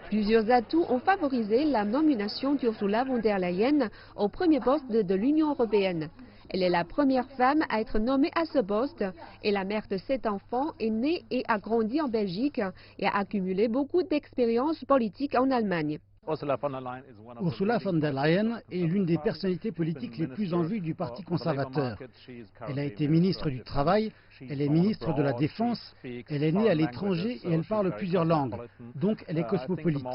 Plusieurs atouts ont favorisé la nomination d'Ursula von der Leyen au premier poste de l'Union européenne. Elle est la première femme à être nommée à ce poste et la mère de 7 enfants est née et a grandi en Belgique et a accumulé beaucoup d'expérience politique en Allemagne. Ursula von der Leyen est l'une des personnalités politiques les plus en vue du Parti conservateur. Elle a été ministre du Travail, elle est ministre de la Défense, elle est née à l'étranger et elle parle plusieurs langues, donc elle est cosmopolite.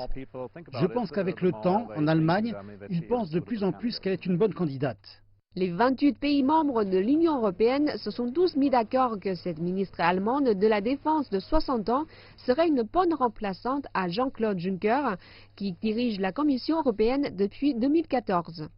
Je pense qu'avec le temps, en Allemagne, ils pensent de plus en plus qu'elle est une bonne candidate. Les 28 pays membres de l'Union européenne se sont tous mis d'accord que cette ministre allemande de la Défense de 60 ans serait une bonne remplaçante à Jean-Claude Juncker, qui dirige la Commission européenne depuis 2014.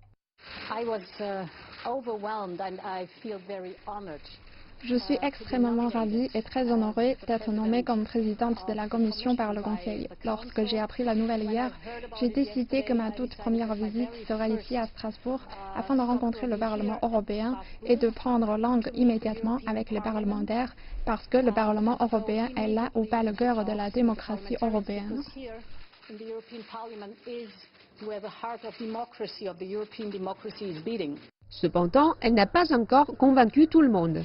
Je suis extrêmement ravie et très honorée d'être nommée comme présidente de la Commission par le Conseil. Lorsque j'ai appris la nouvelle hier, j'ai décidé que ma toute première visite serait ici à Strasbourg afin de rencontrer le Parlement européen et de prendre langue immédiatement avec les parlementaires parce que le Parlement européen est là où bat le cœur de la démocratie européenne. Cependant, elle n'a pas encore convaincu tout le monde.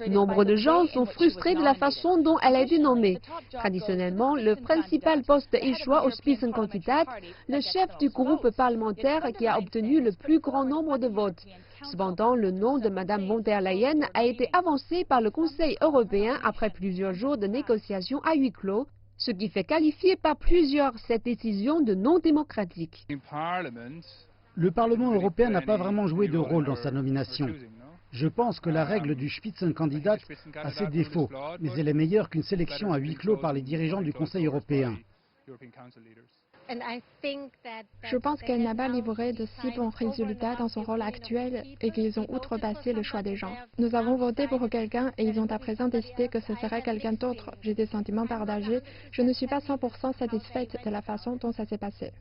Nombre de gens sont frustrés de la façon dont elle a été nommée. Traditionnellement, le principal poste échoit au Spitzenkandidat, le chef du groupe parlementaire qui a obtenu le plus grand nombre de votes. Cependant, le nom de Mme von der Leyen a été avancé par le Conseil européen après plusieurs jours de négociations à huis clos, ce qui fait qualifier par plusieurs cette décision de non démocratique. Le Parlement européen n'a pas vraiment joué de rôle dans sa nomination. Je pense que la règle du Spitzenkandidat a ses défauts, mais elle est meilleure qu'une sélection à huis clos par les dirigeants du Conseil européen. Je pense qu'elle n'a pas livré de si bons résultats dans son rôle actuel et qu'ils ont outrepassé le choix des gens. Nous avons voté pour quelqu'un et ils ont à présent décidé que ce serait quelqu'un d'autre. J'ai des sentiments partagés. Je ne suis pas 100% satisfaite de la façon dont ça s'est passé.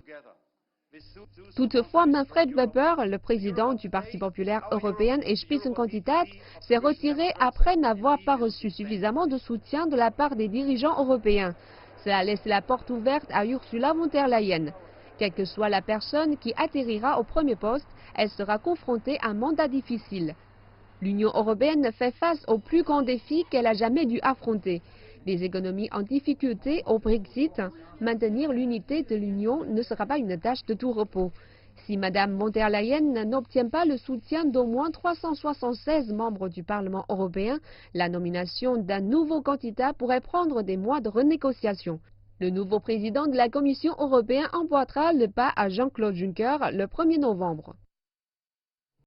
Toutefois, Manfred Weber, le président du Parti populaire européen et Spitzenkandidat, s'est retiré après n'avoir pas reçu suffisamment de soutien de la part des dirigeants européens. Cela laisse la porte ouverte à Ursula von der Leyen. Quelle que soit la personne qui atterrira au premier poste, elle sera confrontée à un mandat difficile. L'Union européenne fait face au plus grand défi qu'elle a jamais dû affronter. Des économies en difficulté au Brexit, maintenir l'unité de l'Union ne sera pas une tâche de tout repos. Si Mme von der Leyen n'obtient pas le soutien d'au moins 376 membres du Parlement européen, la nomination d'un nouveau candidat pourrait prendre des mois de renégociation. Le nouveau président de la Commission européenne emboîtera le pas à Jean-Claude Juncker le 1er novembre.